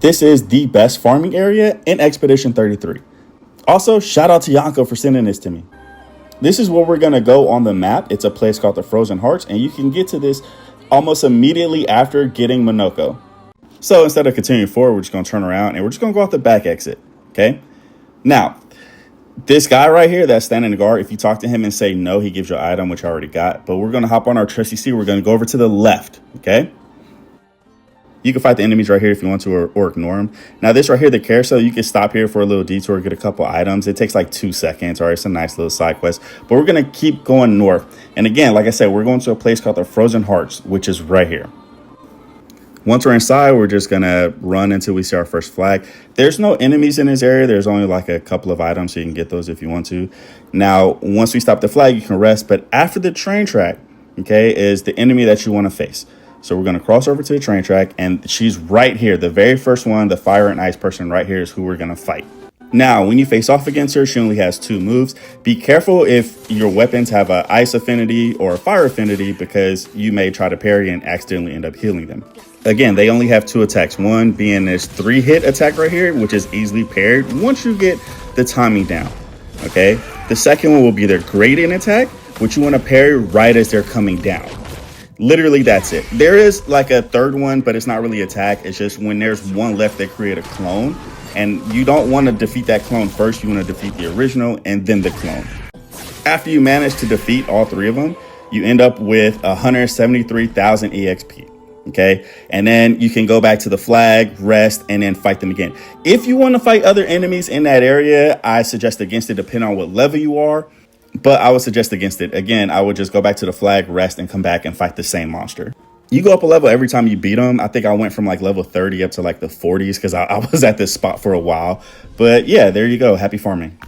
This is the best farming area in Expedition 33. Also, shout out to Yanko for sending this to me. This is where we're going to go on the map. It's a place called the Frozen Hearts, and you can get to this almost immediately after getting Monoko. So instead of continuing forward, we're just going to turn around and we're just going to go out the back exit. Okay. Now, this guy right here that's standing guard, if you talk to him and say no, he gives you an item, which I already got. But we're going to hop on our trusty C. We're going to go over to the left. Okay. You can fight the enemies right here if you want to, or ignore them. Now, this right here, the carousel, you can stop here for a little detour, get a couple items. It takes like 2 seconds. All right, it's a nice little side quest. But we're going to keep going north. And again, like I said, we're going to a place called the Frozen Hearts, which is right here. Once we're inside, we're just going to run until we see our first flag. There's no enemies in this area. There's only like a couple of items, so you can get those if you want to. Now, once we stop the flag, you can rest. But after the train track, okay, is the enemy that you want to face. So we're going to cross over to the train track, and she's right here. The very first one, the fire and ice person right here, is who we're going to fight. Now, when you face off against her, she only has 2 moves. Be careful if your weapons have an ice affinity or a fire affinity, because you may try to parry and accidentally end up healing them. Again, they only have 2 attacks. One being this 3-hit attack right here, which is easily parried once you get the timing down. Okay. The second one will be their gradient attack, which you want to parry right as they're coming down. Literally, that's it. There is like a third one, but it's not really attack. It's just when there's one left, they create a clone. And you don't want to defeat that clone first. You want to defeat the original and then the clone. After you manage to defeat all 3 of them, you end up with 173,000 EXP. Okay. And then you can go back to the flag, rest, and then fight them again. If you want to fight other enemies in that area, I suggest against it, depending on what level you are. But I would suggest against it. Again, I would just go back to the flag, rest, and come back and fight the same monster. You go up a level every time you beat them. I think I went from like level 30 up to like the 40s because I was at this spot for a while. But yeah, there you go. Happy farming.